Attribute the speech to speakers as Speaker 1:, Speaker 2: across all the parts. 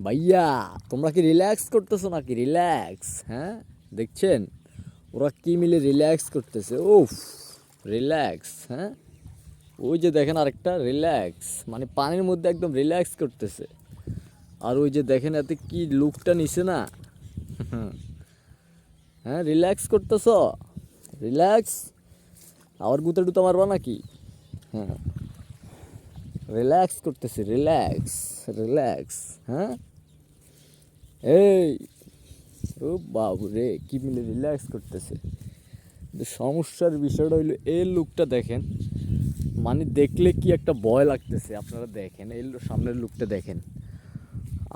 Speaker 1: ভাইয়া তোমরা কি রিল্যাক্স করতেছো নাকি? রিল্যাক্স, হ্যাঁ দেখছেন ওরা কি মিলে রিল্যাক্স করতেছে। উফ, রিল্যাক্স, হ্যাঁ ওই যে দেখেন আরেকটা রিল্যাক্স, মানে পানির মধ্যে একদম রিল্যাক্স করতেছে। আর ওই যে দেখেন এতে কি লুকটা নিছে না। হ্যাঁ রিল্যাক্স করতেছ, রিল্যাক্স। আবার গুতা টুতা মারবা নাকি? হ্যাঁ রিল্যাক্স করতেছে, রিল্যাক্স, রিল্যাক্স, হ্যাঁ এই ও বাবু রে কি মিলে রিল্যাক্স করতেছে। কিন্তু সমস্যার বিষয়টা হইলো এই লুকটা দেখেন, মানে দেখলে কি একটা ভয় লাগতেছে। আপনারা দেখেন এই সামনের লুকটা দেখেন,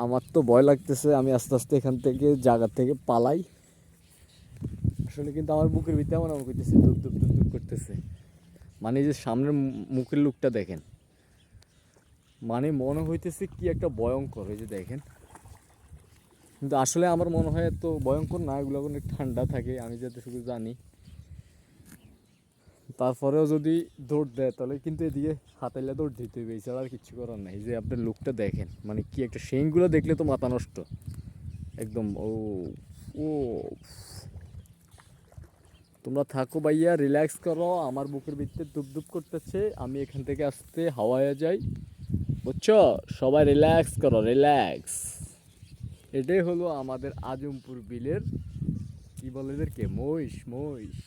Speaker 1: আমার তো ভয় লাগতেছে। আমি আস্তে আস্তে এখান থেকে জায়গা থেকে পালাই। আসলে কিন্তু আমার বুকের ভিতরে এমন আমার করতেছে, দুপ দুপ দুপ দুপ করতেছে। মানে এই যে সামনের মুখের লুকটা দেখেন, মানে মনে হইতেছে কি একটা ভয়ঙ্কর। এই যে দেখেন, কিন্তু আসলে আমার মনে হয় এত ভয়ঙ্কর না, এগুলো অনেক ঠান্ডা থাকে আমি যতটুকু জানি। তারপরেও যদি দৌড় দেয় তাহলে কিন্তু এদিকে হাতাইলে দৌড় দিতে হবে, এছাড়া আর কিচ্ছু করার নাই। এই যে আপনার লুকটা দেখেন, মানে কি একটা শিংগুলো দেখলে তো মাথা নষ্ট একদম। ও ও তোমরা থাকো ভাইয়া, রিল্যাক্স করো। আমার বুকের ভিতরে দুপ দুপ করতেছে, আমি এখান থেকে আসতে হাওয়ায় যাই, বুঝছো? সবাই রিল্যাক্স করো, রিল্যাক্স। এটাই হলো আমাদের আজমপুর বিলের কি বলে এদেরকে, মহিষ মহিষ।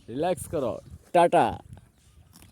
Speaker 1: রিল্যাক্স করো, টাটা।